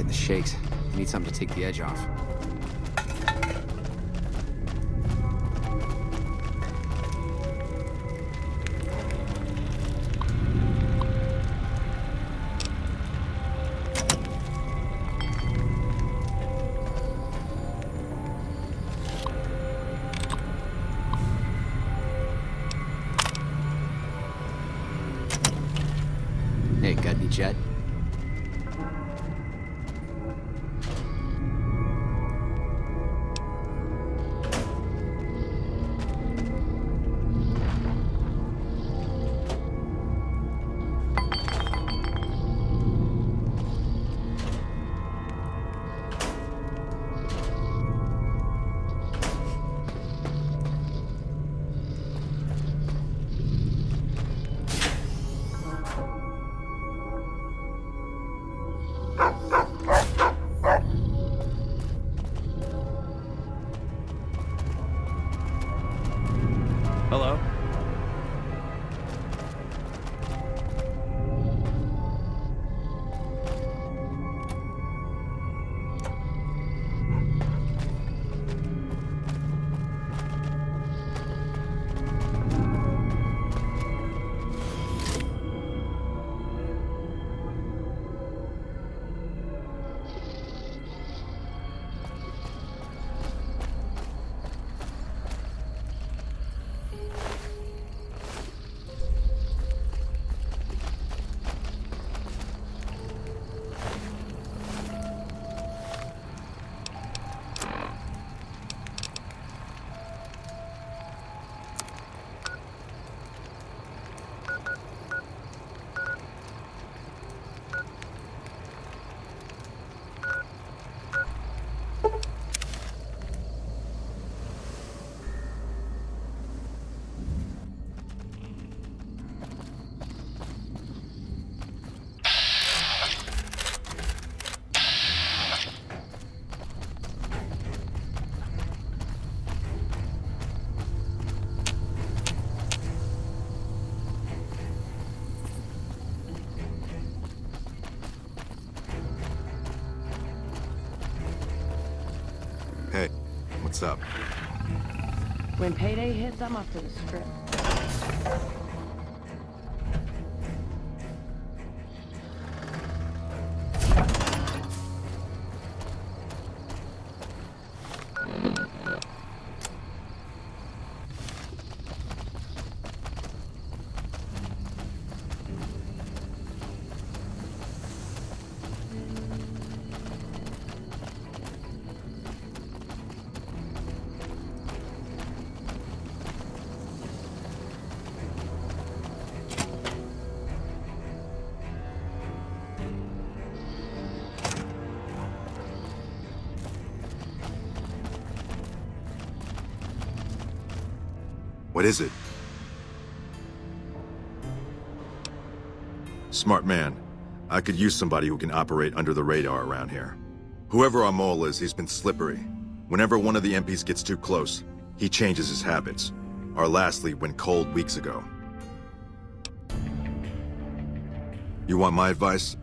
getting the shakes. I need something to take the edge off. Hey, got any jet? Hello? Hey, what's up? When payday hits, I'm off to the strip. What is it? Smart man. I could use somebody who can operate under the radar around here. Whoever our mole is, he's been slippery. Whenever one of the MPs gets too close, he changes his habits. Our last lead went cold weeks ago. You want my advice?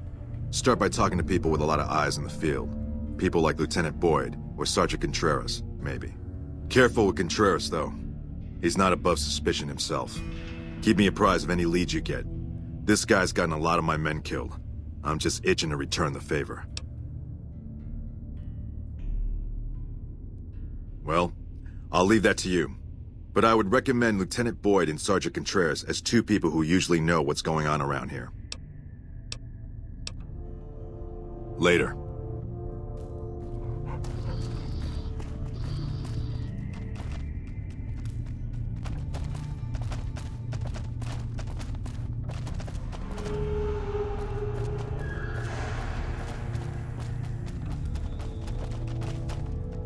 Start by talking to people with a lot of eyes in the field. People like Lieutenant Boyd or Sergeant Contreras, maybe. Careful with Contreras, though. He's not above suspicion himself. Keep me apprised of any leads you get. This guy's gotten a lot of my men killed. I'm just itching to return the favor. Well, I'll leave that to you. But I would recommend Lieutenant Boyd and Sergeant Contreras as two people who usually know what's going on around here. Later.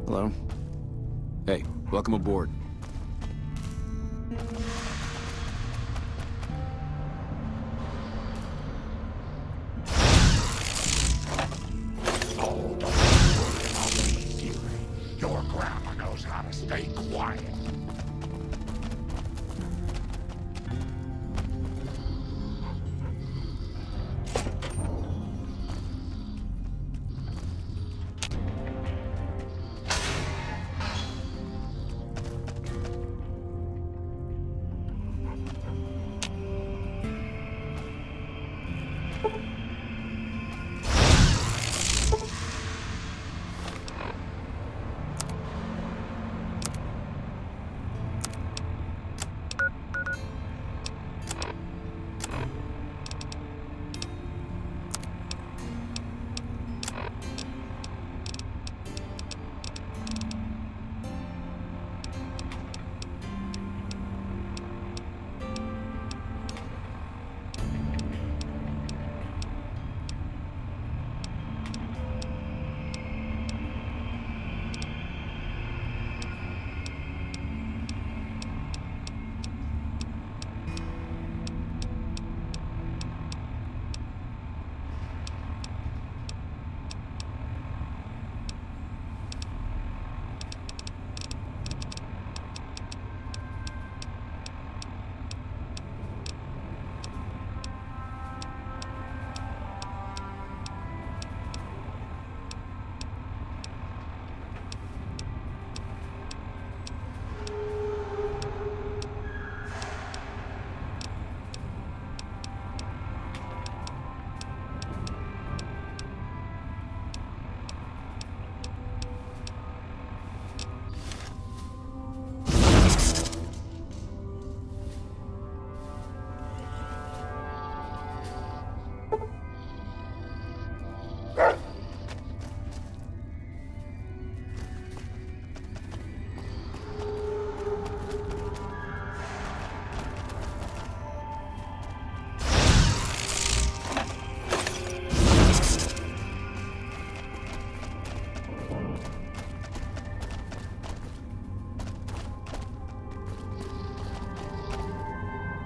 Hello? Hey, welcome aboard. Your grandma knows how to stay quiet.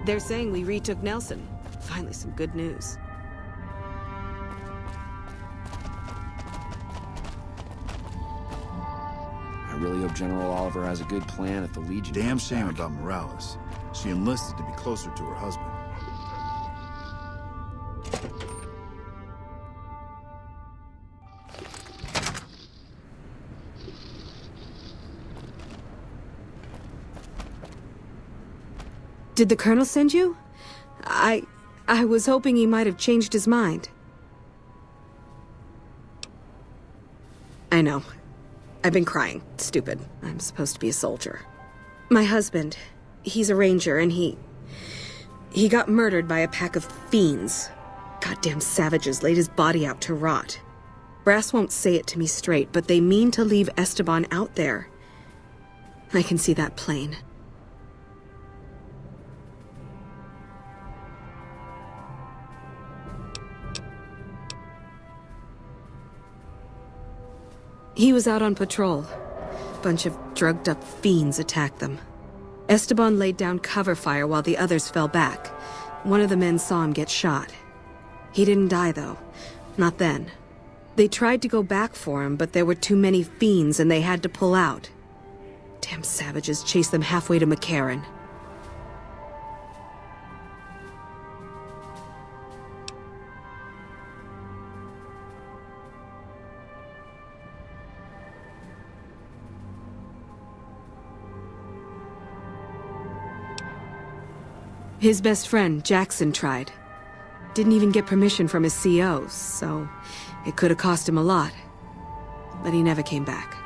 They're saying we retook Nelson. Finally, some good news. I really hope General Oliver has a good plan if the Legion... Damn comes shame back. about Morales. She enlisted to be closer to her husband. Did the Colonel send you? I was hoping he might have changed his mind. I know. I've been crying. Stupid. I'm supposed to be a soldier. My husband, he's a ranger, and he got murdered by a pack of fiends. Goddamn savages laid his body out to rot. Brass won't say it to me straight, but they mean to leave Esteban out there. I can see that plain. He was out on patrol. Bunch of drugged-up fiends attacked them. Esteban laid down cover fire while the others fell back. One of the men saw him get shot. He didn't die, though. Not then. They tried to go back for him, but there were too many fiends and they had to pull out. Damn savages chased them halfway to McCarran. His best friend, Jackson, tried. Didn't even get permission from his CO, so it could have cost him a lot. But he never came back.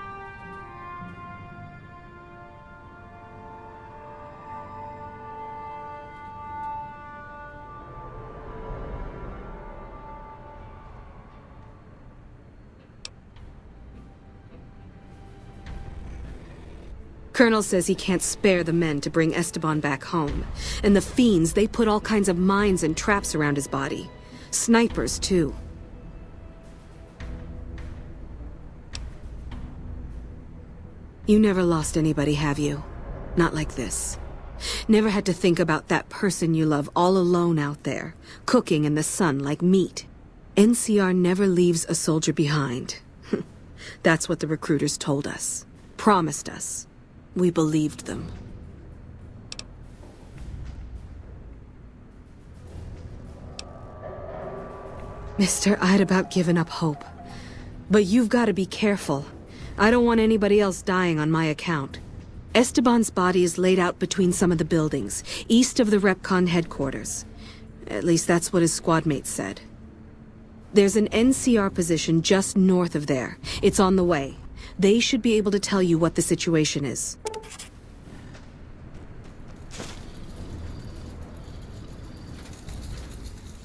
Colonel says he can't spare the men to bring Esteban back home. And the fiends, they put all kinds of mines and traps around his body. Snipers, too. You never lost anybody, have you? Not like this. Never had to think about that person you love all alone out there, cooking in the sun like meat. NCR never leaves a soldier behind. That's what the recruiters told us. Promised us. We believed them. Mister, I'd about given up hope. But you've got to be careful. I don't want anybody else dying on my account. Esteban's body is laid out between some of the buildings, east of the REPCON headquarters. At least that's what his squad mates said. There's an NCR position just north of there. It's on the way. They should be able to tell you what the situation is.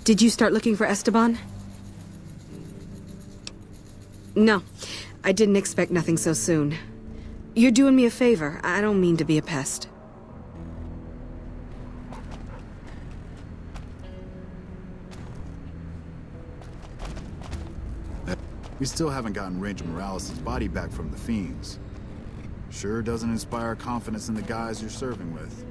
Did you start looking for Esteban? No, I didn't expect nothing so soon. You're doing me a favor. I don't mean to be a pest. We still haven't gotten Ranger Morales' body back from the Fiends. Sure doesn't inspire confidence in the guys you're serving with.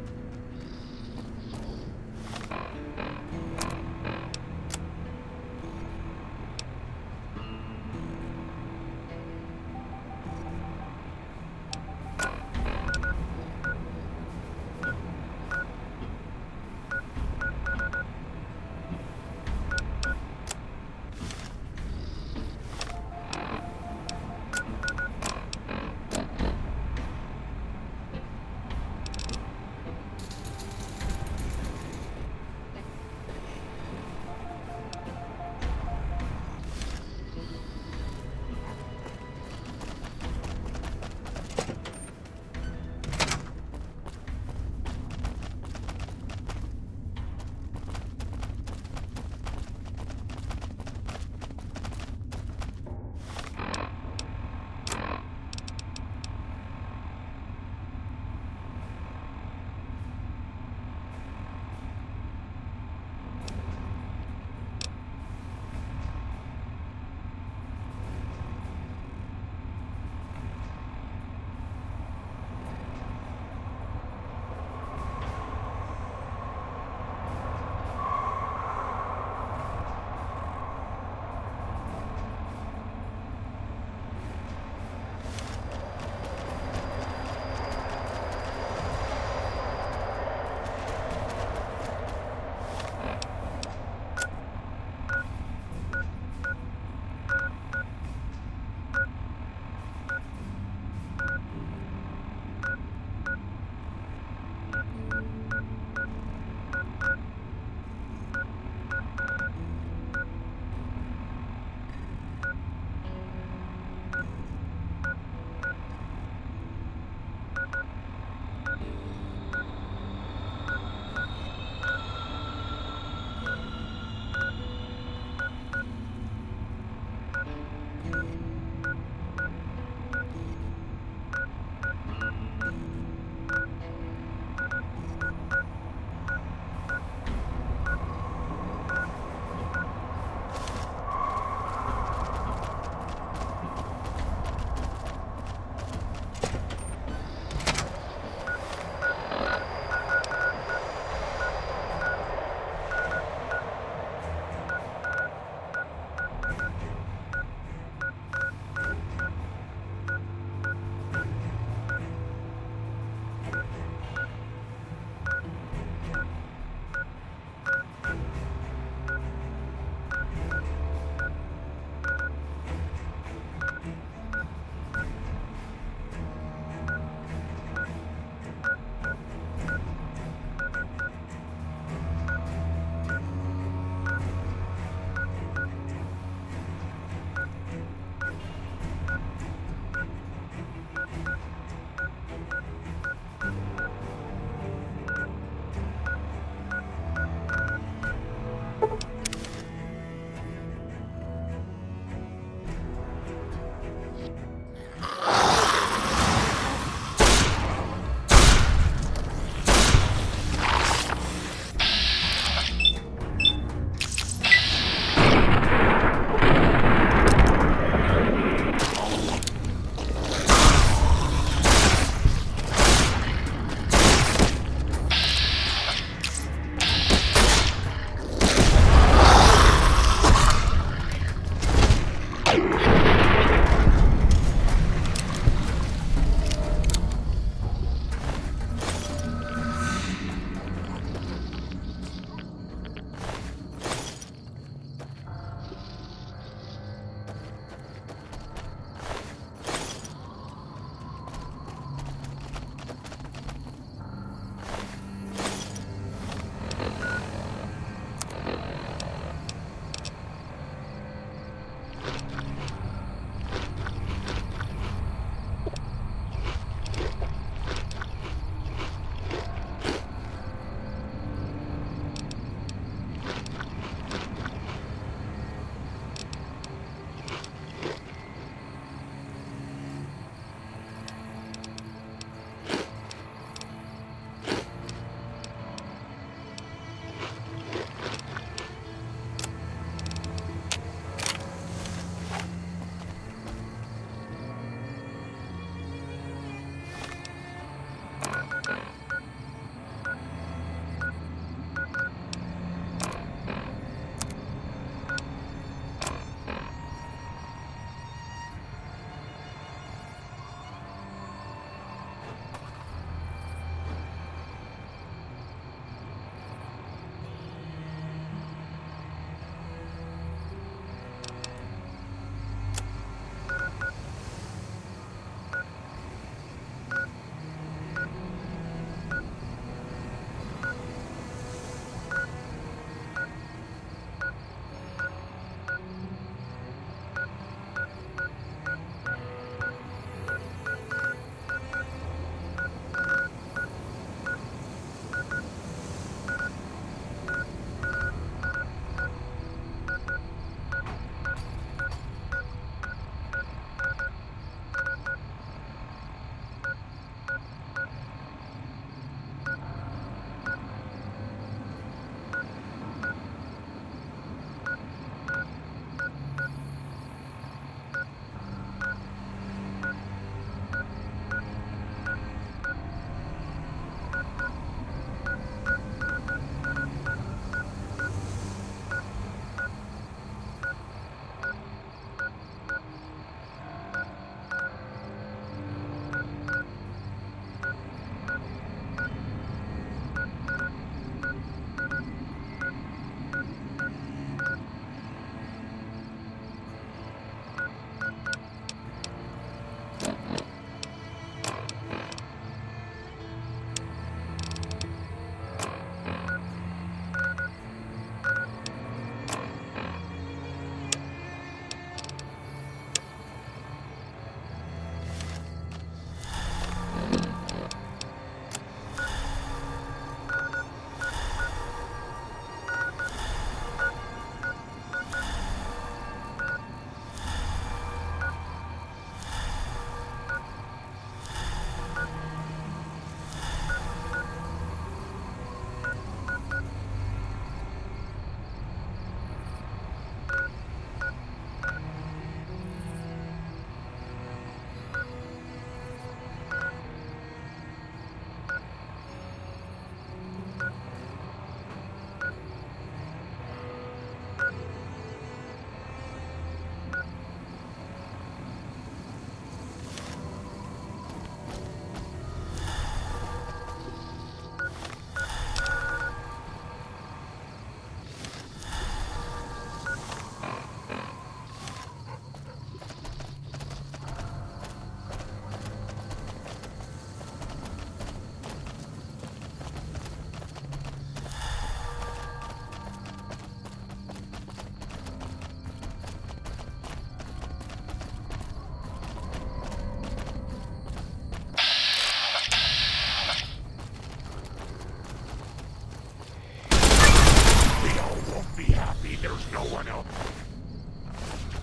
gonna...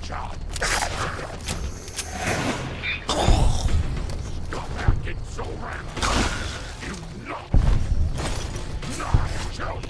Job. Come back in so random. You know. Not a joke.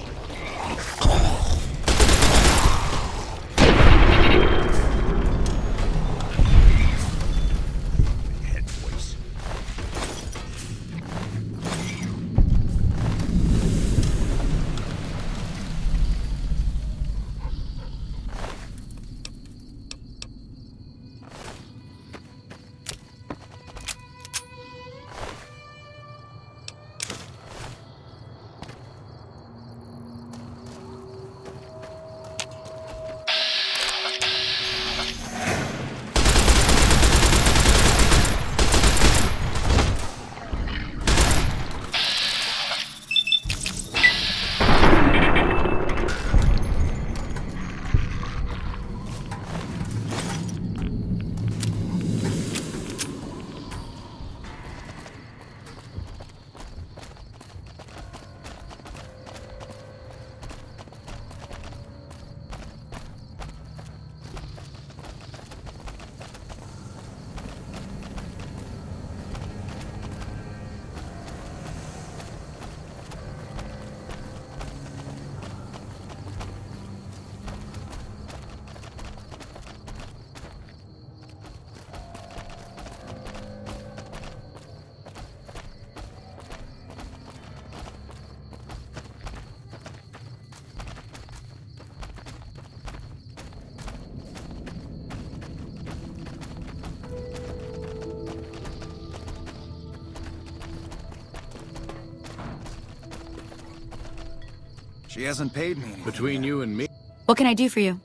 She hasn't paid me anything. Between you and me. What can I do for you?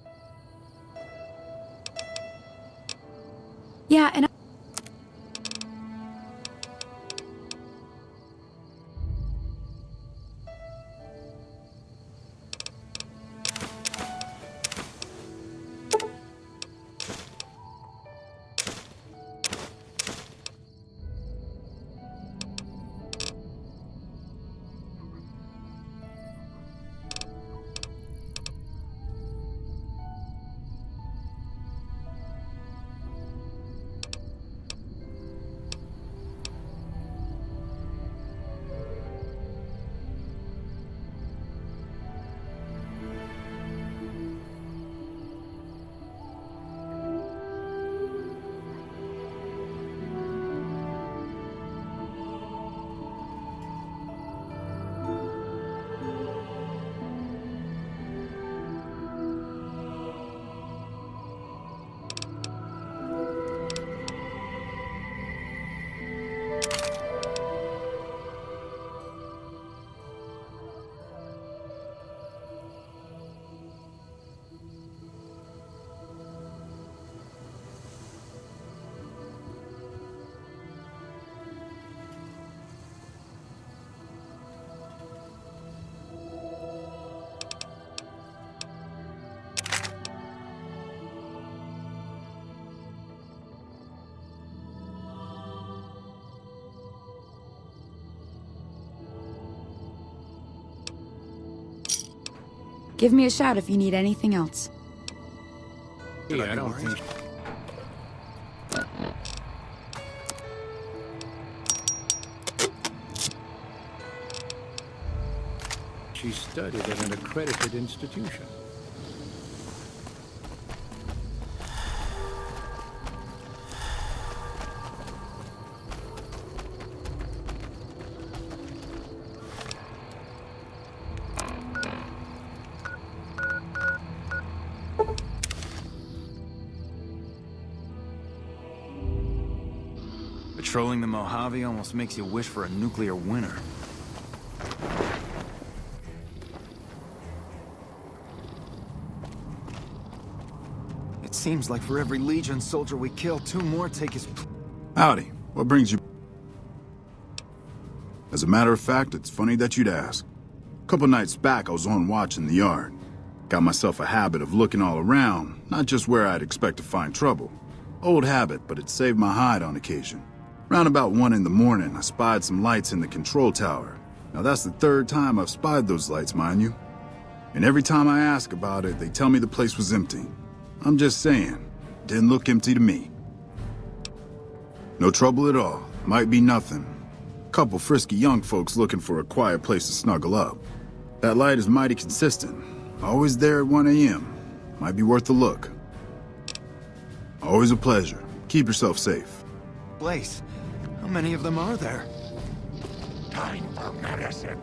Yeah, and give me a shout if you need anything else. I don't think. She studied at an accredited institution. Patrolling the Mojave almost makes you wish for a nuclear winter. It seems like for every Legion soldier we kill, 2 more take his... Howdy. What brings you... As a matter of fact, it's funny that you'd ask. A couple nights back, I was on watch in the yard. Got myself a habit of looking all around, not just where I'd expect to find trouble. Old habit, but it saved my hide on occasion. Round about 1 in the morning, I spied some lights in the control tower. Now that's the 3rd time I've spied those lights, mind you. And every time I ask about it, they tell me the place was empty. I'm just saying, didn't look empty to me. No trouble at all. Might be nothing. Couple frisky young folks looking for a quiet place to snuggle up. That light is mighty consistent. Always there at 1 a.m. Might be worth a look. Always a pleasure. Keep yourself safe. Blaze, how many of them are there? Time for medicine.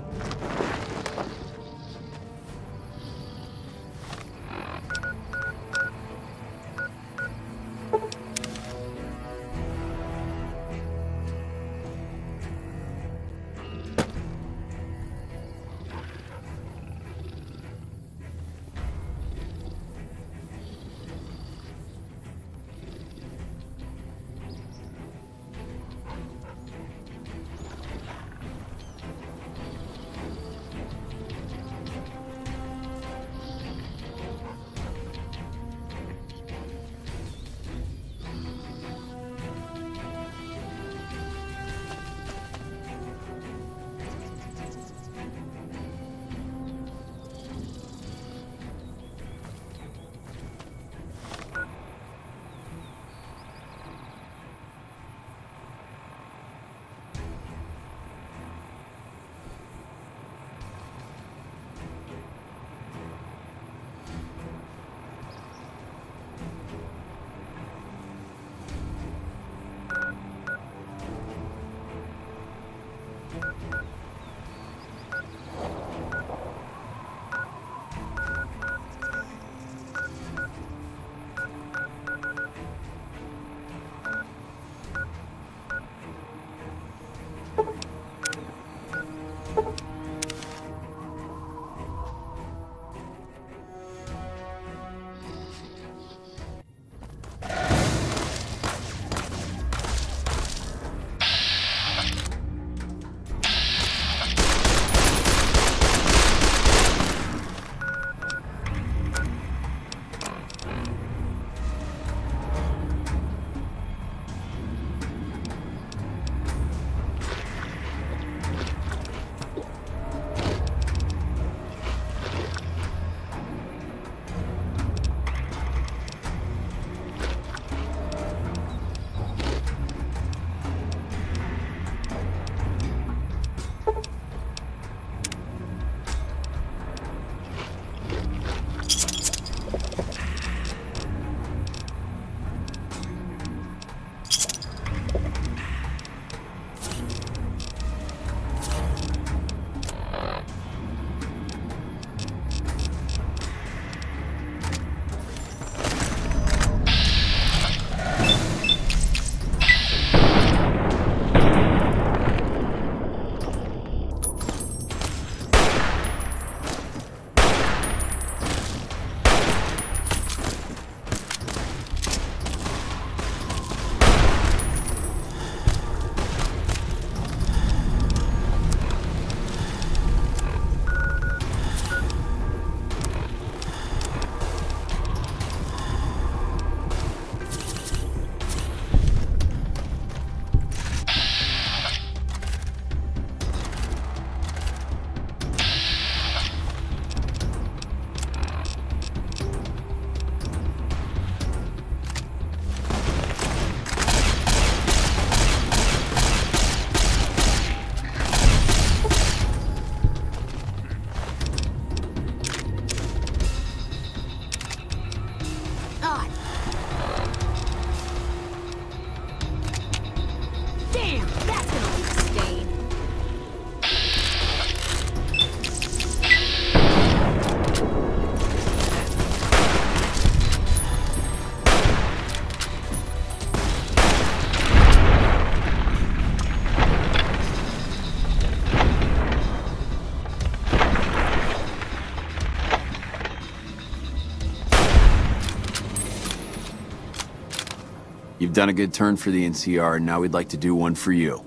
You've done a good turn for the NCR, and now we'd like to do one for you.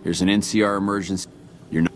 Here's an NCR emergency. You're not...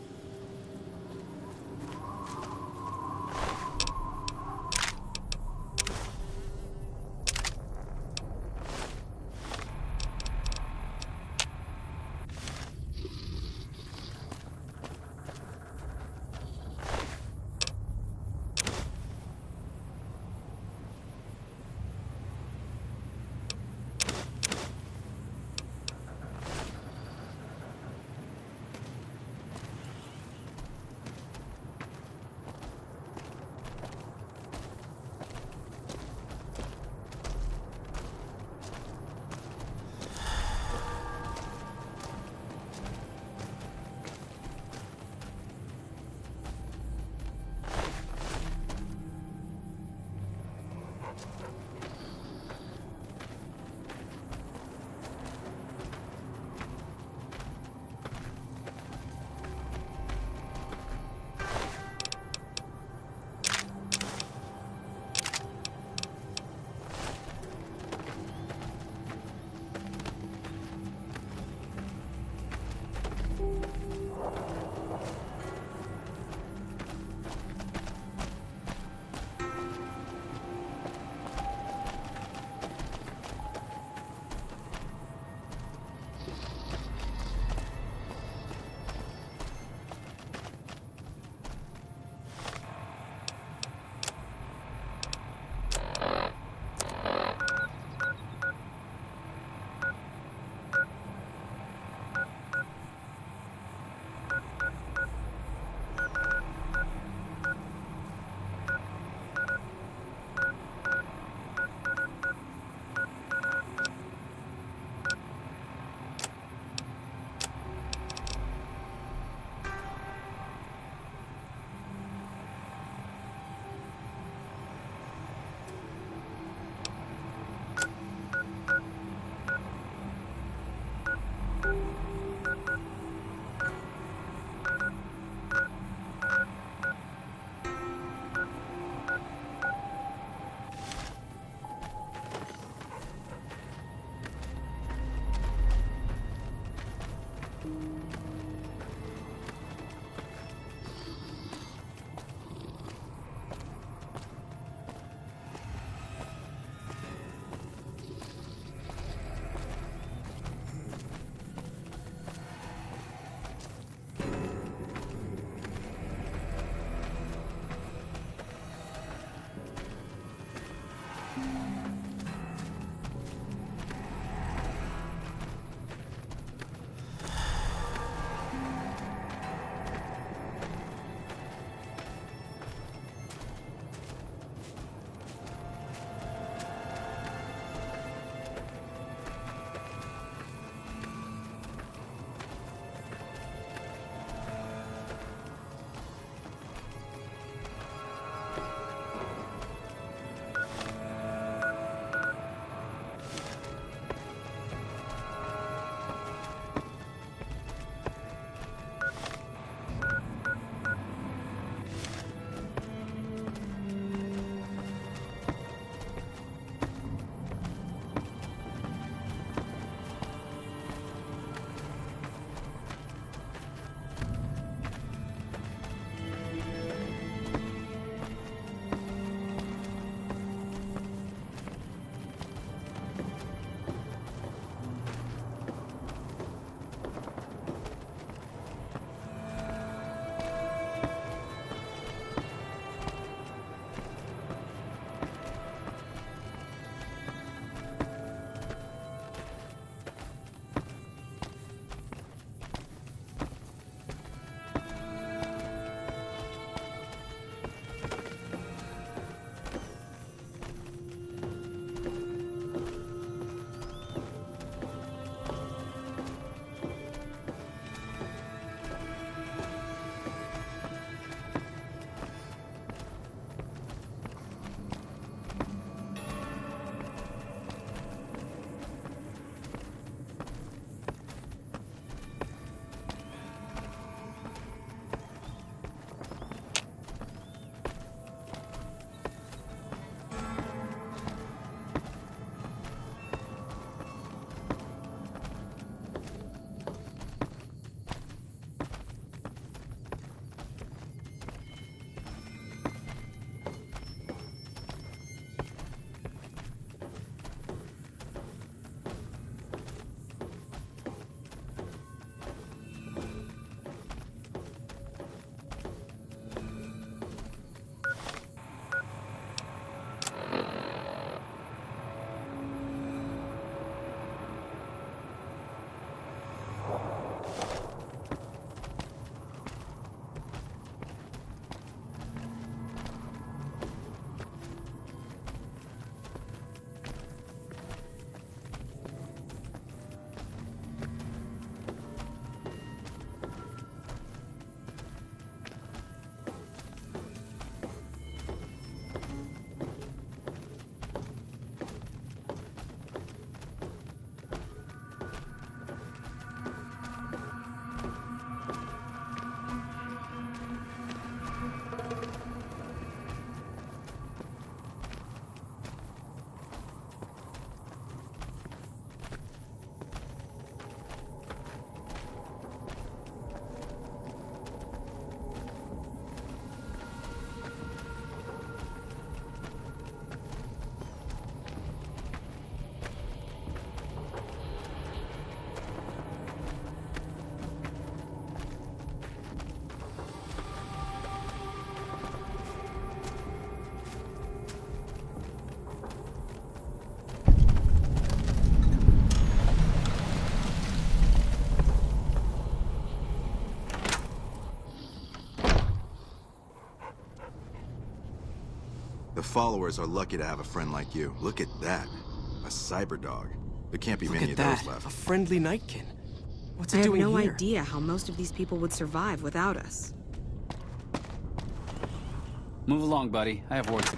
The followers are lucky to have a friend like you. Look at that. A cyberdog. There can't be many of those A left. friendly nightkin. What's I it have doing no here? idea how most of these people would survive without us. Move along, buddy. I have work to...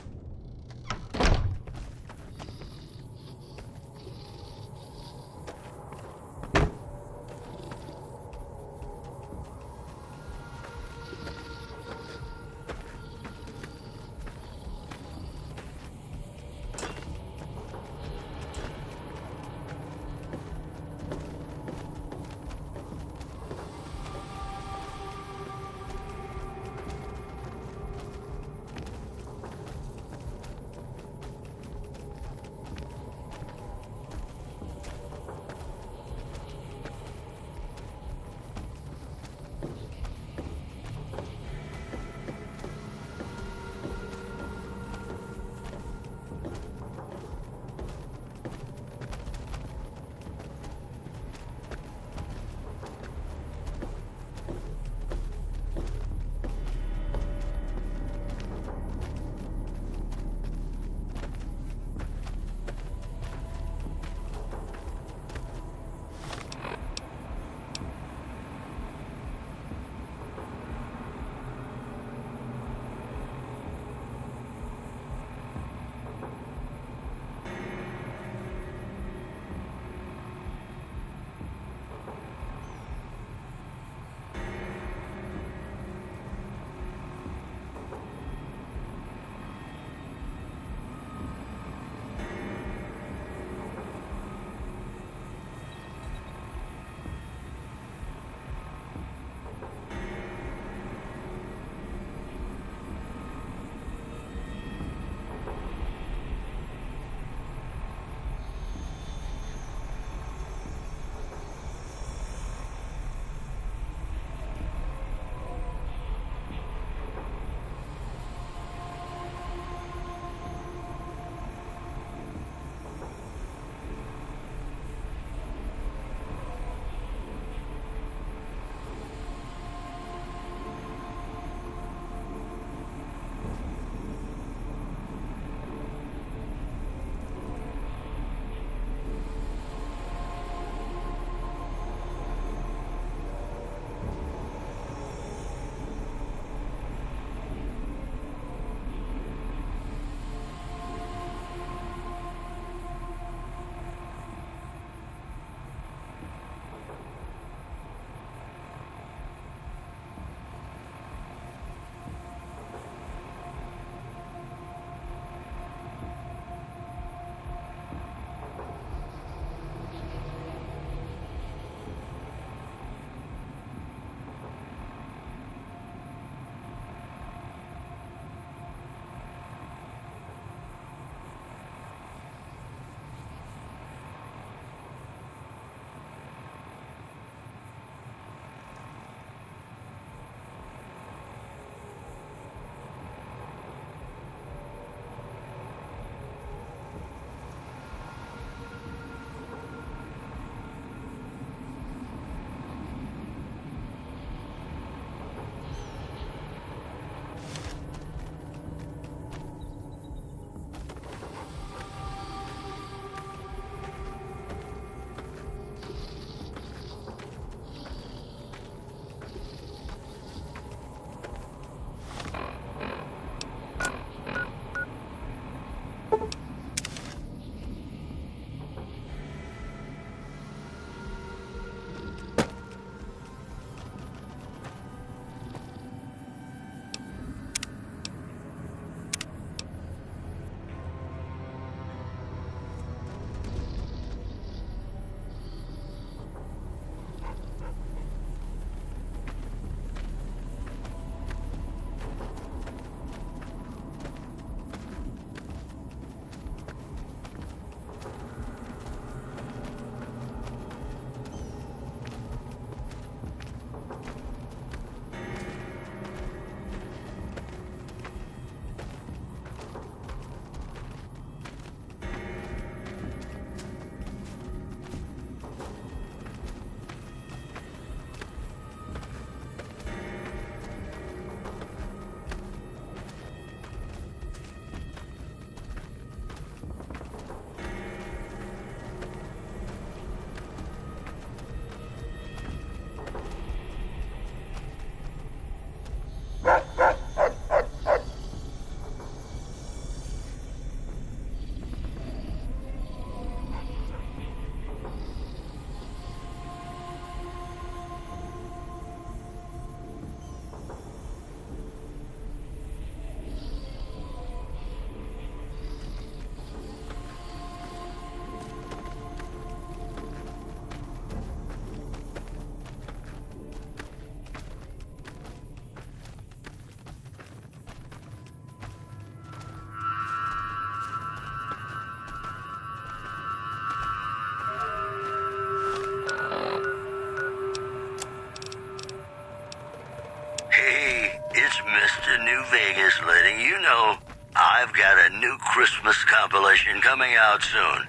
Vegas letting you know I've got a new Christmas compilation coming out soon.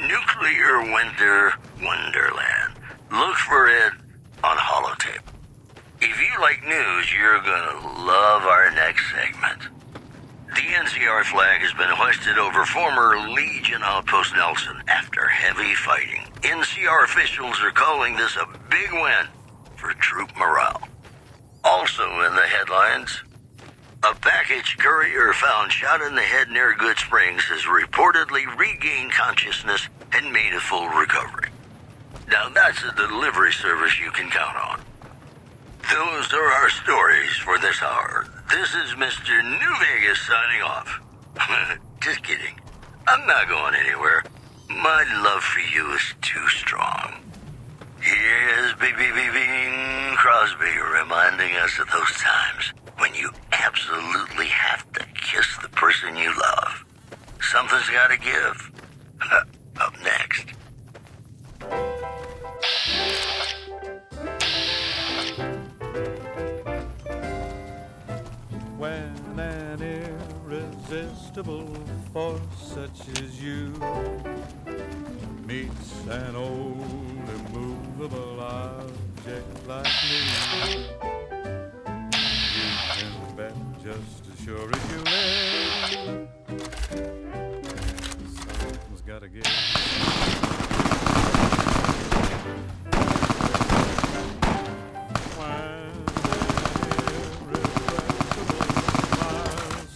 Nuclear Winter Wonderland. Look for it on holotape. If you like news, you're gonna love our next segment. The NCR flag has been hoisted over former Legion outpost Nelson after heavy fighting. NCR officials are calling this a big win for troop morale. Also in the headlines, a package courier found shot in the head near Good Springs has reportedly regained consciousness and made a full recovery. Now that's a delivery service you can count on. Those are our stories for this hour. This is Mr. New Vegas signing off. Just kidding. I'm not going anywhere. My love for you is too strong. Here's Bing Crosby reminding us of those times when you absolutely have to kiss the person you love. Something's gotta give. Up next. When an irresistible force such as you meets an old immovable object like me, you can bet just as sure as you live, something's gotta give.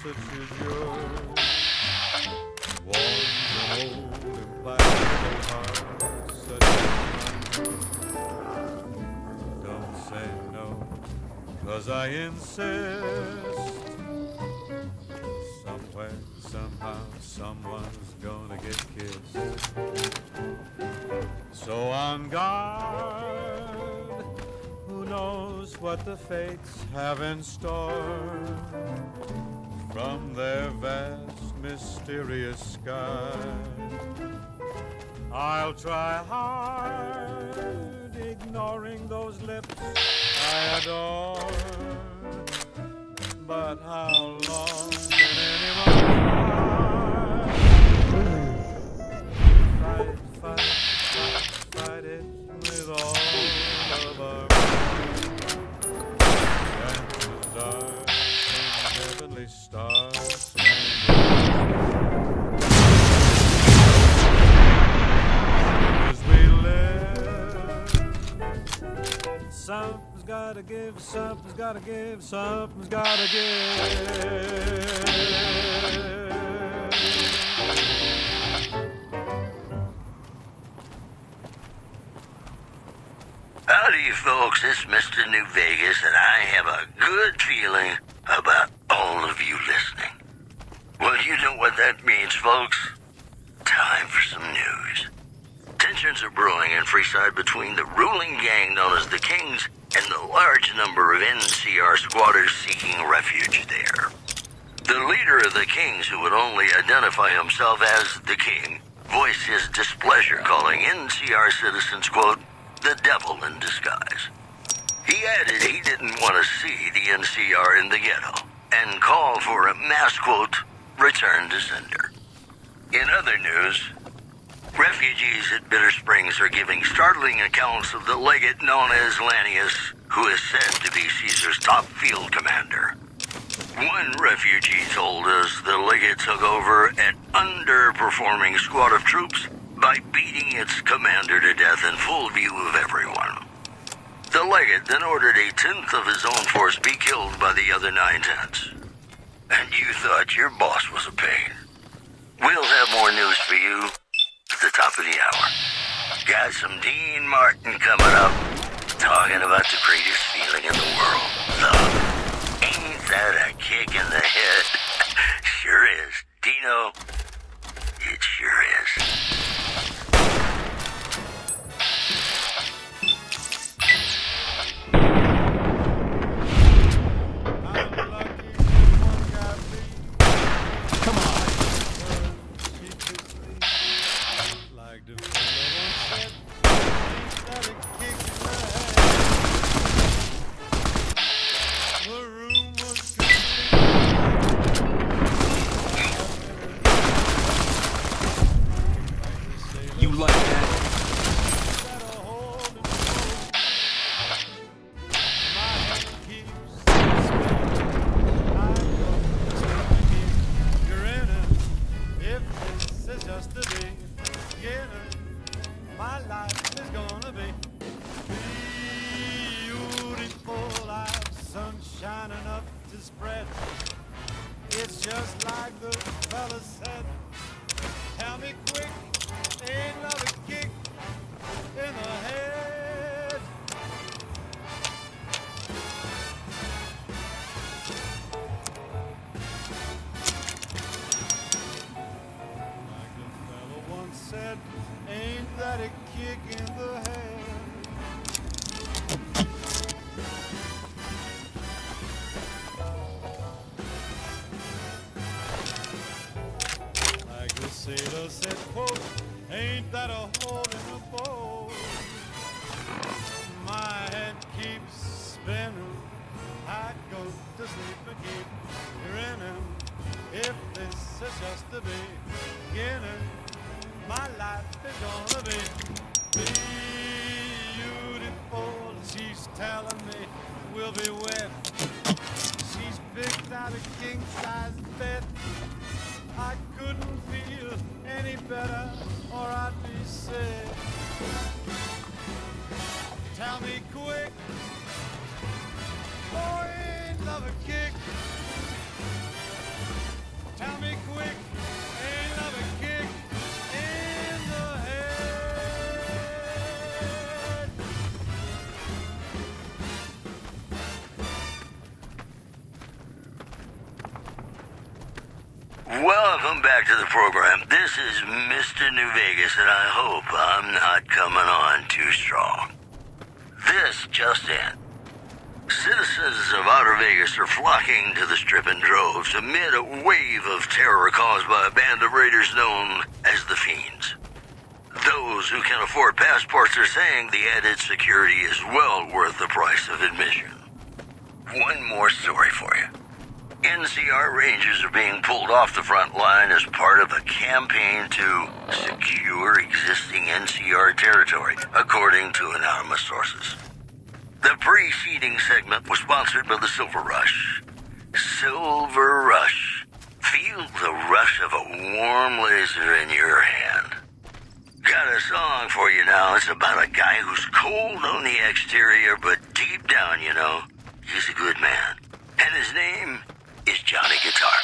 Such as yours, warm and old, implacable heart, such as mine. Don't say no, 'cause I insist. Somewhere, somehow, someone's gonna get kissed. So on guard, who knows what the fates have in store from their vast, mysterious sky. I'll try hard, ignoring those lips I adore. But how long can anyone fight it with all of our chances are heavenly stars. As we live, something's gotta give, something's gotta give, something's gotta give. Howdy, folks. It's Mr. New Vegas, and I have a good feeling about all of you listening. Well, you know what that means, folks. Time for some news. Tensions are brewing in Freeside between the ruling gang known as the Kings and the large number of NCR squatters seeking refuge there. The leader of the Kings, who would only identify himself as the King, voiced his displeasure, calling NCR citizens, quote, the devil in disguise. He added he didn't want to see the NCR in the ghetto and called for a mass, quote, return to sender. In other news, refugees at Bitter Springs are giving startling accounts of the legate known as Lanius, who is said to be Caesar's top field commander. One refugee told us the legate took over an underperforming squad of troops by beating its commander to death in full view of everyone. The legate then ordered a tenth of his own force be killed by the other 9/10. And you thought your boss was a pain. We'll have more news for you at the top of the hour. Got some Dean Martin coming up, talking about the greatest feeling in the world. Love. Ain't that a kick in the head? Sure is. Dino, it sure is. just the beginning. My life is gonna be beautiful. I've sunshine enough to spread. It's just like the fella said. Tell me quick, ain't love a kick in the head? Like the fella once said, ain't that a kick in the head? Like the sailor said, quote, ain't that a hole in the boat? My head keeps spinning. I go to sleep and keep grinning. If this is just the beginning, my life is gonna be beautiful. She's telling me we'll be wed. She's picked out a king-size bed. I couldn't feel any better, or I'd be sick. Tell me quick, oh, ain't love a kick? Tell me quick, ain't love a kick in the head? Welcome back to the program. This is Mr. New Vegas, and I hope I'm not coming on too strong. This just in. Citizens of Outer Vegas are flocking to the Strip in droves amid a wave of terror caused by a band of raiders known as the Fiends. Those who can afford passports are saying the added security is well worth the price of admission. One more story for you. NCR Rangers are being pulled off the front line as part of a campaign to secure existing NCR territory, according to anonymous sources. The preceding segment was sponsored by the Silver Rush. Silver Rush. Feel the rush of a warm laser in your hand. Got a song for you now. It's about a guy who's cold on the exterior, but deep down, you know, he's a good man. And his name is Johnny Guitar.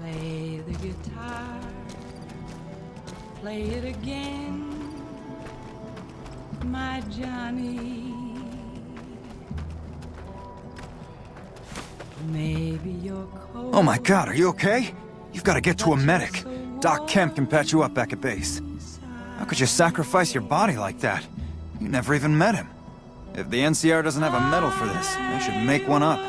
Play the guitar, play it again, my Johnny. Maybe you're cold. Oh my God, are you okay? You've got to get to a medic. Doc Kemp can patch you up back at base. How could you sacrifice your body like that? You never even met him. If the NCR doesn't have a medal for this, they should make one up.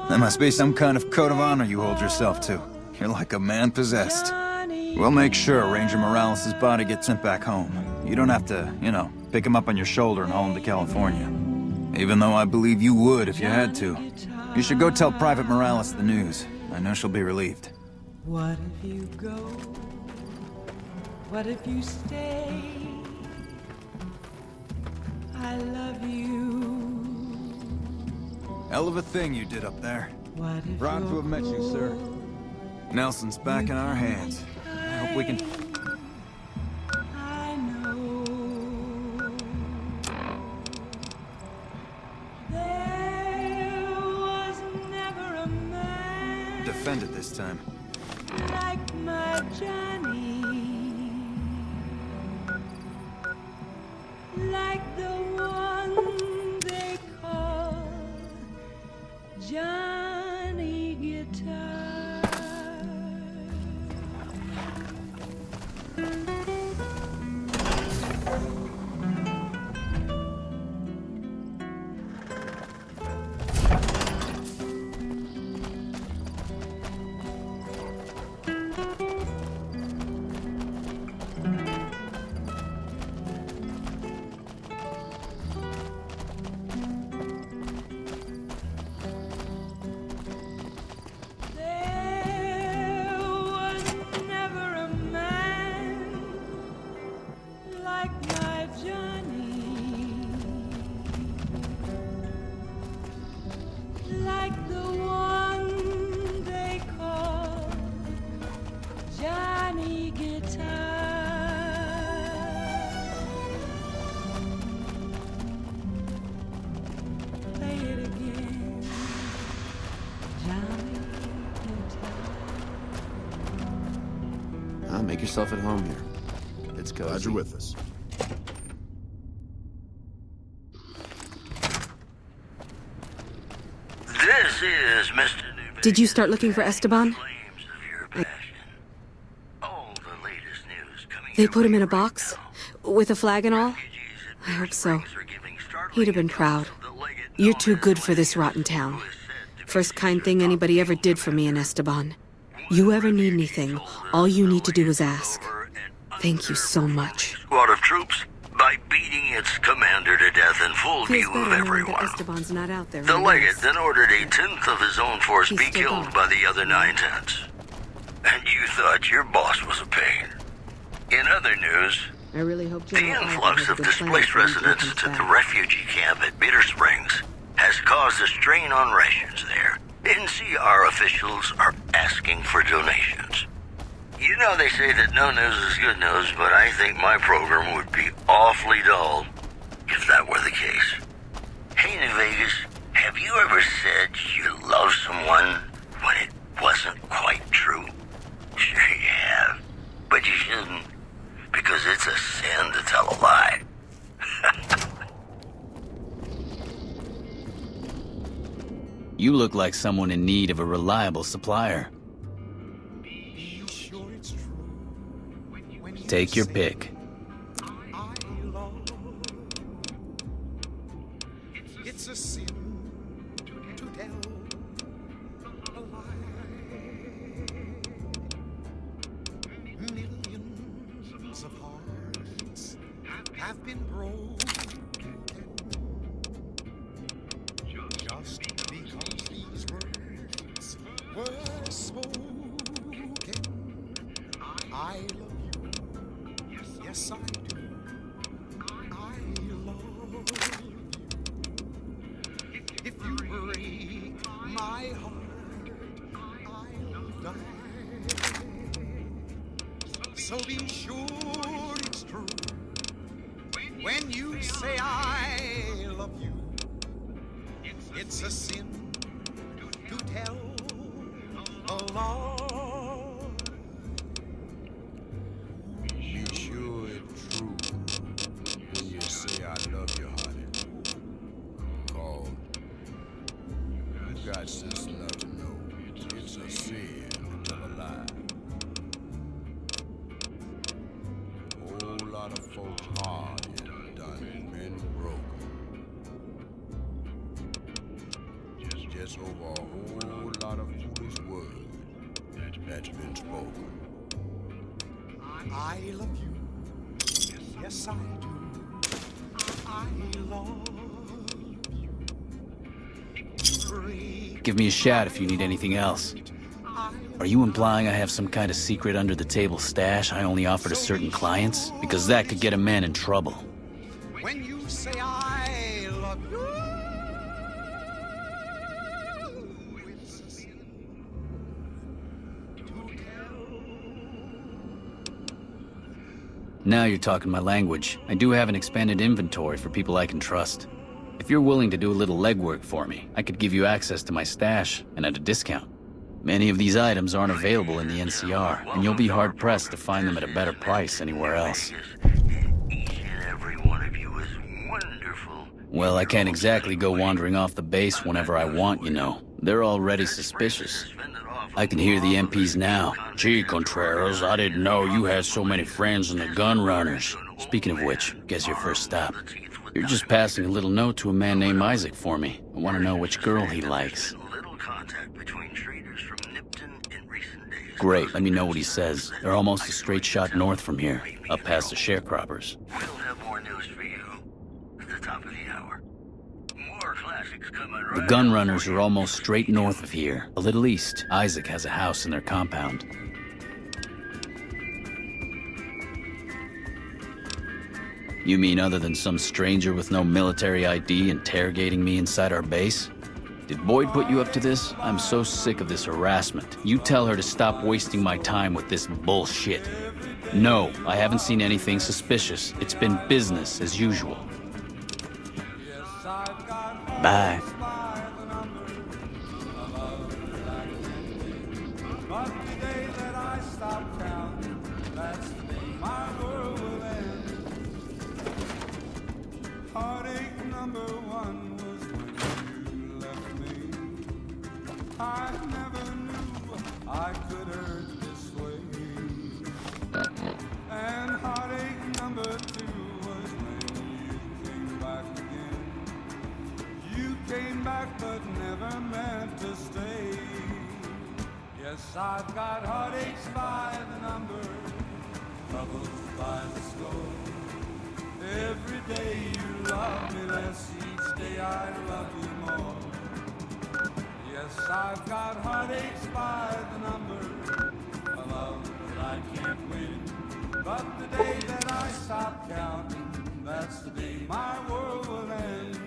There must be some kind of code of honor you hold yourself to. You're like a man possessed. We'll make sure Ranger Morales' body gets sent back home. You don't have to, you know, pick him up on your shoulder and haul him to California. Even though I believe you would if you had to. You should go tell Private Morales the news. I know she'll be relieved. What if you go? What if you stay? I love you. Hell of a thing you did up there. What if Proud to have met you, sir. Nelson's back in our hands. I hope we can... I know there was never a man defend it this time. like my Johnny, like the one they call Johnny Guitar. Make yourself at home here. It's cozy. Glad you're with us. This is Mr. New Did you start looking for Esteban? They put him in a box? With a flag and all? I hope so. He'd have been proud. You're too good for this rotten town. First kind thing anybody ever did for me in Esteban. You ever need anything, all you need to do is ask. Thank you so much. Squad of troops by beating its commander to death in full view of everyone. Esteban's not out there. The legate then ordered a tenth of his own force be killed by the other 9/10. And you thought your boss was a pain. In other news, I really hope the influx of displaced residents to the refugee camp at Bitter Springs has caused a strain on rations there. NCR officials are asking for donations. You know they say that no news is good news, but I think my program would be awfully dull if that were the case. Hey, New Vegas, have you ever said you love someone when it wasn't quite true? Sure you have, but you shouldn't, because it's a sin to tell a lie. You look like someone in need of a reliable supplier. Take your pick. It's a sin to tell a lie. Millions of hearts have been broken just because these words were spoken. I love you. Yes, I do. I love you. If you break my heart, I'll die. So be sure it's true when you say I love you. It's a sin to tell a lie. Be sure it's true when you say I love you, honey. Call. You got sense enough to know it's a sin to tell a lie. Whole lot of folks hard and done been broken. Just over a whole lot of foolish words that's been spoken. I love you. Yes, I do. I love you. Give me a shout if you need anything else. Are you implying I have some kind of secret under-the-table stash I only offer to certain clients? Because that could get a man in trouble. When you say I love you, it's a sin to tell. Now you're talking my language. I do have an expanded inventory for people I can trust. If you're willing to do a little legwork for me, I could give you access to my stash, and at a discount. Many of these items aren't available in the NCR, and you'll be hard-pressed to find them at a better price anywhere else. Each and every one of you is wonderful. Well, I can't exactly go wandering off the base whenever I want, you know. They're already suspicious. I can hear the MPs now. Gee, Contreras, I didn't know you had so many friends in the gun runners. Speaking of which, guess your first stop. You're just passing a little note to a man named Isaac for me. I want to know which girl he likes. Great, let me know what he says. They're almost a straight shot north from here, up past the sharecroppers. We'll have more news for you at the top of the hour. More classics coming right. The gun runners are almost straight north of here, a little east. Isaac has a house in their compound. You mean other than some stranger with no military ID interrogating me inside our base? Did Boyd put you up to this? I'm so sick of this harassment. You tell her to stop wasting my time with this bullshit. No, I haven't seen anything suspicious. It's been business as usual. Bye. But the day that I stopped counting, I never knew I could hurt this way. And heartache number 2 was when you came back again. You came back but never meant to stay. Yes, I've got heartaches by the number, troubles by the score. Every day you love me less, each day I love you more. Yes, I've got heartaches by the number, a love that I can't win. But the day that I stop counting, that's the day my world will end.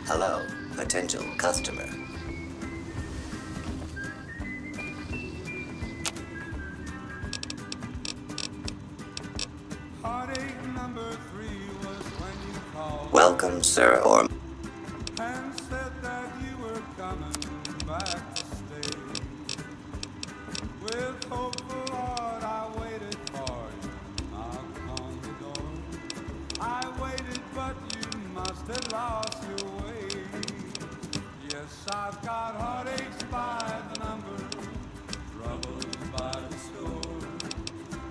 Hello, potential customer. Heartache number 3 was when you called. Welcome, sir, or And said that you were coming back to stay. With hopeful heart I waited for you, knocked on the door. I waited but you must have lost your way. Yes, I've got heartaches by the number, troubles by the score.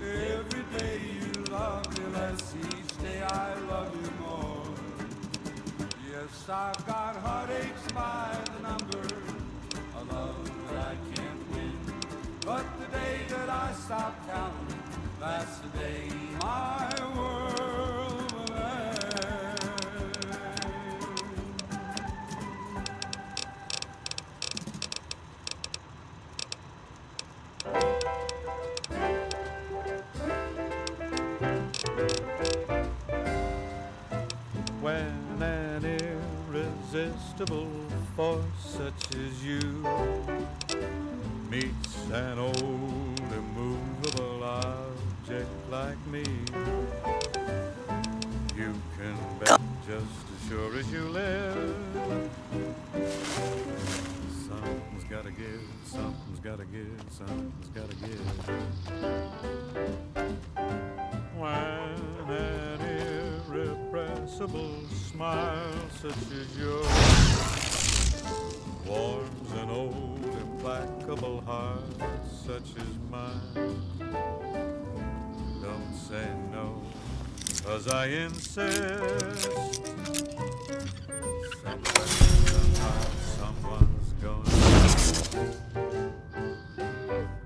Every day you love me less, each day I love you more. Yes, I've got heartaches by the number, a love that I can't win. But the day that I stop counting, that's the day my world will end. When an irresistible force such as you meets an old immovable object like me, you can bet just as sure as you live, something's gotta give, something's gotta give, something's gotta give. When an irrepressible smile such as yours warms an old implacable heart such as mine, don't say no, 'cause I insist. Somewhere, somehow, someone's gonna.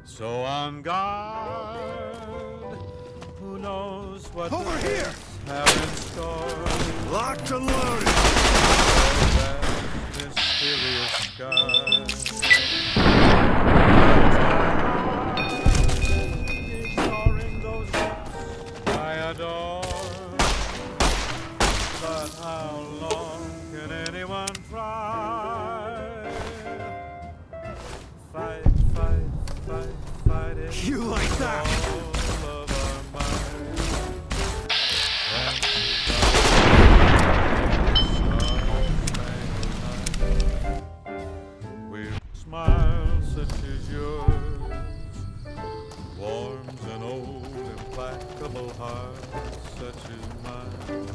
So on guard, who knows what Over the here! have in store. Locked and loaded! That mysterious sky. Ignoring those lips I adore. But how long can anyone try? Fight, fight, fight, fight it. You like that? All of our minds. Smile such as yours warms an old implacable heart such as mine.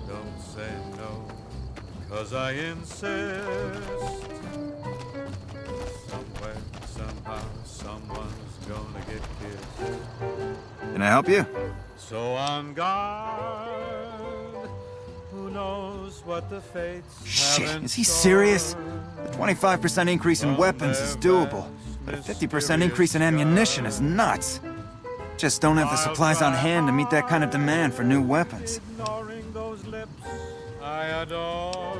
Don't say no, 'cause I insist. Somewhere, somehow, someone's gonna get kissed. Can I help you? So on guard, who knows what the fates have Shit, in is he store. serious? A 25% increase in weapons is doable, but a 50% increase in ammunition is nuts. Just don't have the supplies on hand to meet that kind of demand for new weapons. Ignoring those lips I adore.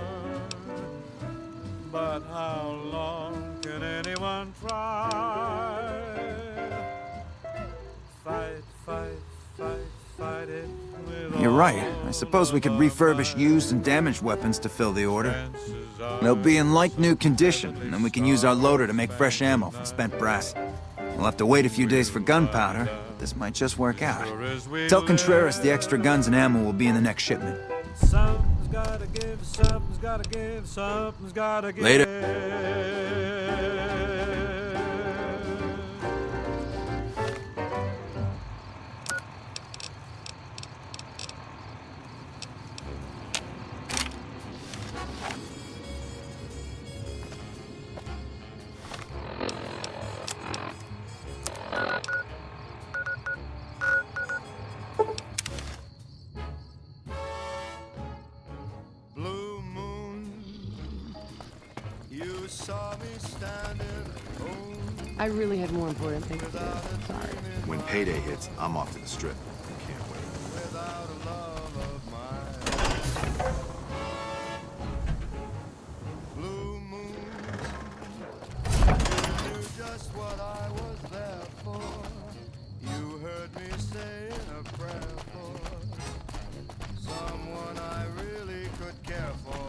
But how long can anyone try? Fight, fight, fight, fight it with You're right. I suppose we could refurbish used and damaged weapons to fill the order. They'll be in like new condition, and then we can use our loader to make fresh ammo from spent brass. We'll have to wait a few days for gunpowder, but this might just work out. Tell Contreras the extra guns and ammo will be in the next shipment. Something's gotta give, something's gotta give, something's gotta give. Later. saw me standing alone. I really had more important things to do. Sorry. When payday hits, I'm off to the strip. Can't wait. Without a love of mine. Blue moon, you knew just what I was there for. You heard me saying a prayer for someone I really could care for.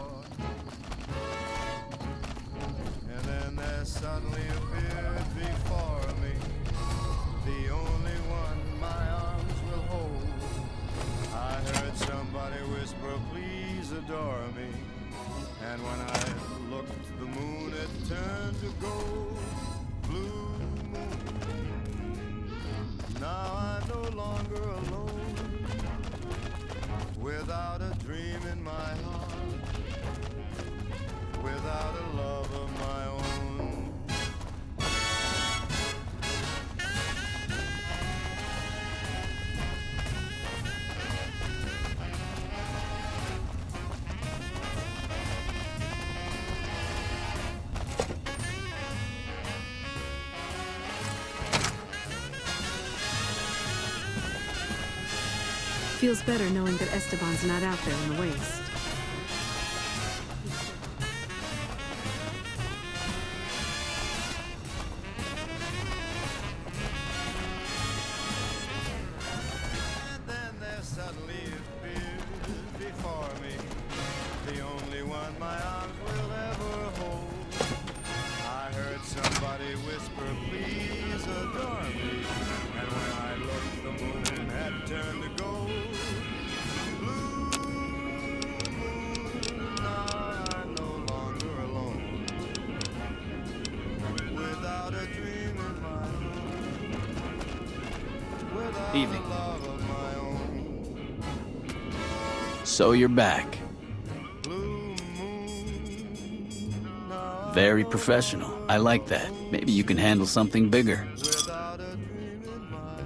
And then there suddenly appeared before me the only one my arms will hold. I heard somebody whisper, please adore me. And when I looked, the moon had turned to gold. Blue moon, now I'm no longer alone. Without a dream in my heart, without a love of my own. Feels better knowing that Esteban's not out there in the waste. And then there suddenly appeared before me the only one my arms will ever hold. I heard somebody whisper, please adore me. And when I looked, the moon had turned to gold. Blue moon, now I'm no longer alone. Without a dream in my heart, without Evening. a love of my own. So you're back. Very professional. I like that. Maybe you can handle something bigger. Without a dream in my heart,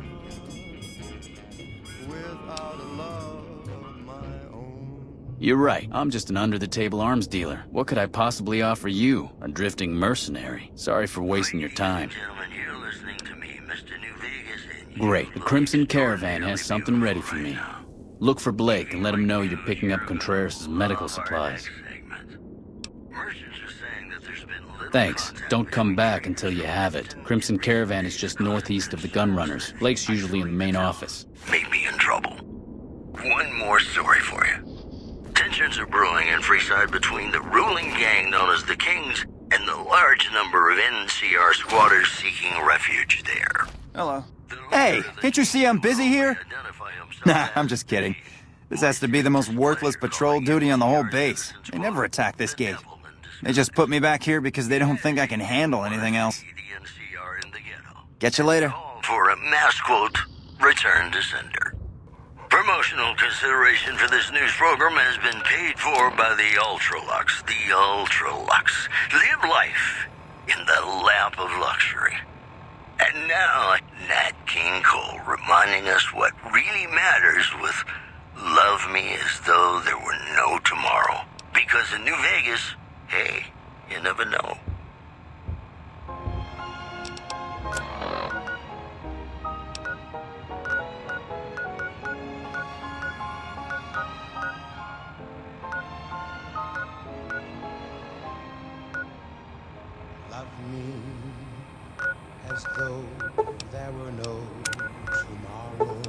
without a love of my own. You're right. I'm just an under-the-table arms dealer. What could I possibly offer you? A drifting mercenary. Sorry for wasting your time. Gentlemen, you're listening to me, Mr. New Vegas, and you Great. The Crimson Caravan has something ready for me. Look for Blake and let him know you're picking up Contreras' medical supplies. merchants are saying that there's been little Thanks. contact Don't come between back until you have it. Crimson Caravan is just northeast of the Gunrunners. Blake's usually in the main office. May be in trouble. One more story for you. Tensions are brewing in Freeside between the ruling gang known as the Kings and the large number of NCR squatters seeking refuge there. Hello. Hey, can't you see I'm busy here? Nah, I'm just kidding. This has to be the most worthless patrol duty on the whole base. They never attack this gate. They just put me back here because they don't think I can handle anything else. Catch you later. For a mass quote, return to sender. Promotional consideration for this news program has been paid for by the Ultralux. The Ultralux. Live life in the lap of luxury. And now, Nat King Cole reminding us what really matters with Love Me As Though There Were No Tomorrow. Because in New Vegas, hey, you never know. Love me as though there were no tomorrow.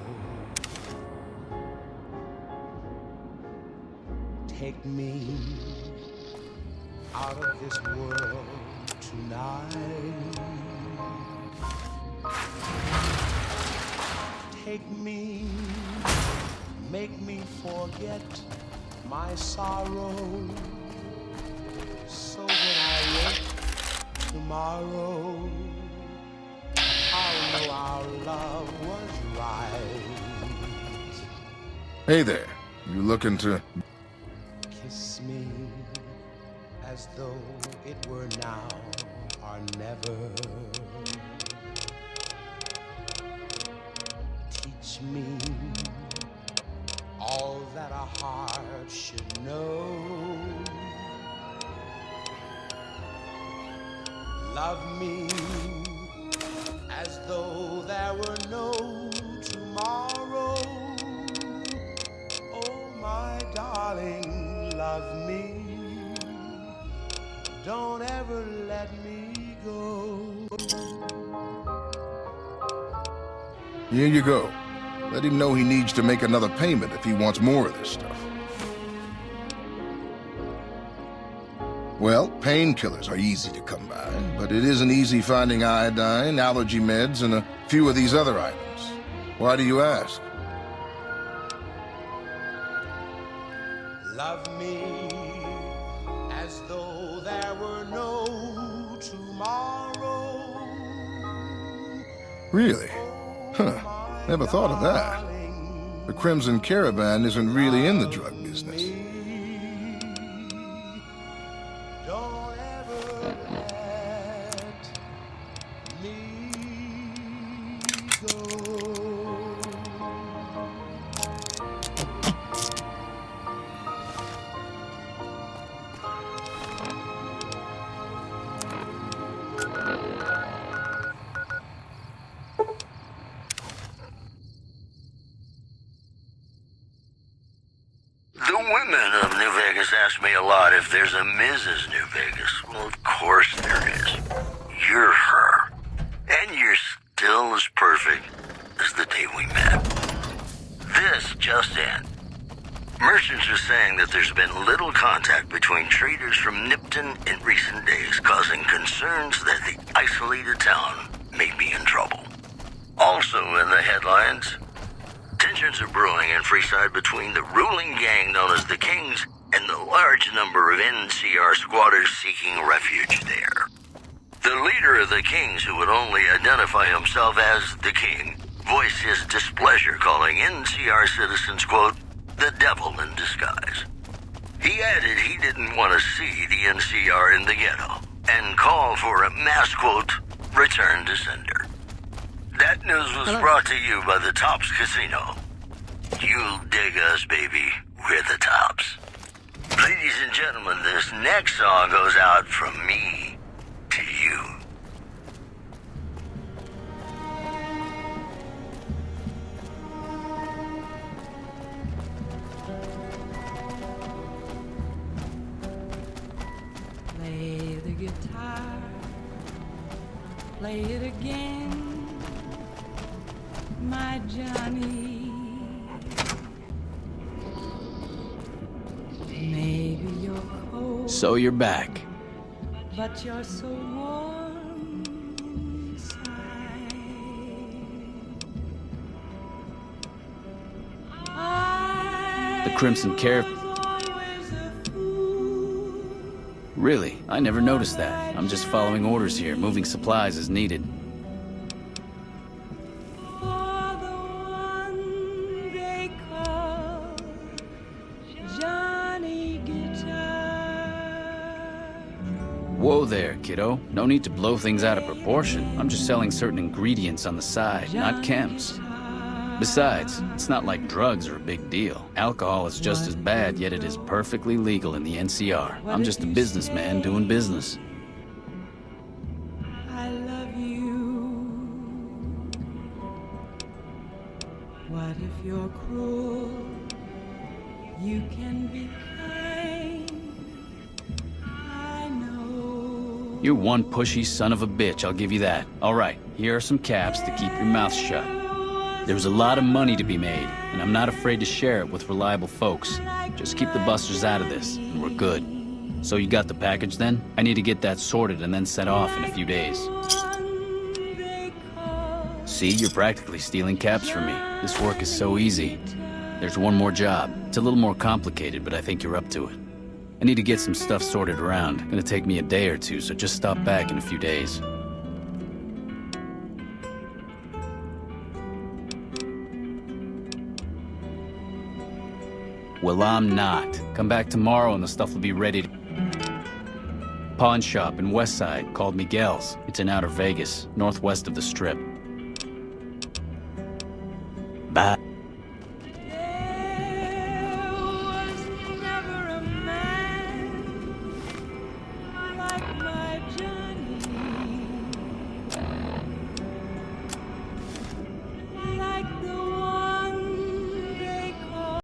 Take me out of this world tonight. Take me, make me forget my sorrow. So when I wake tomorrow, I'll know our love was right. Hey there. You looking to... Kiss me as though it were now or never. Teach me all that a heart should know. Love me as though there were no tomorrow. Oh, my darling, love me. Don't ever let me go. Here you go. Let him know he needs to make another payment if he wants more of this stuff. Well, painkillers are easy to come by, but it isn't easy finding iodine, allergy meds, and a few of these other items. Why do you ask? Love me as though there were no tomorrow. Really? Huh. Never thought of that. The Crimson Caravan isn't really in the drug business. The women of New Vegas ask me a lot if there's a Mrs. New Vegas. Well, of course there is. You're her. And you're still as perfect as the day we met. This just in. Merchants are saying that there's been little contact between traders from Nipton in recent days, causing concerns that the isolated town may be in trouble. Also in the headlines, tensions are brewing in Freeside between the ruling gang known as the Kings and the large number of NCR squatters seeking refuge there. The leader of the Kings, who would only identify himself as the King, voiced his displeasure, calling NCR citizens, quote, the devil in disguise. He added he didn't want to see the NCR in the ghetto and called for a mass, quote, return to sender. That news was brought to you by the Tops Casino. You'll dig us, baby. We're the Tops. Ladies and gentlemen, this next song goes out from me to you. Play the guitar, play it again, my Johnny. Maybe you're cold, So you're back. but you're so warm inside. The Crimson Caravan. Really? I never noticed that. I'm just following orders here, moving supplies as needed. Whoa there, kiddo. No need to blow things out of proportion. I'm just selling certain ingredients on the side, not chems. Besides, it's not like drugs are a big deal. Alcohol is just as bad, yet it is perfectly legal in the NCR. I'm just a businessman doing business. I love you. What if you're cruel? You can be kind. I know. You're one pushy son of a bitch, I'll give you that. All right, here are some caps to keep your mouth shut. There's a lot of money to be made, and I'm not afraid to share it with reliable folks. Just keep the busters out of this, and we're good. So you got the package then? I need to get that sorted and then sent off in a few days. See, you're practically stealing caps from me. This work is so easy. There's one more job. It's a little more complicated, but I think you're up to it. I need to get some stuff sorted around. Gonna take me a day or two, so just stop back in a few days. Well, I'm not. Come back tomorrow and the stuff will be ready. Pawn shop in Westside called Miguel's. It's in Outer Vegas, northwest of the Strip. Bye.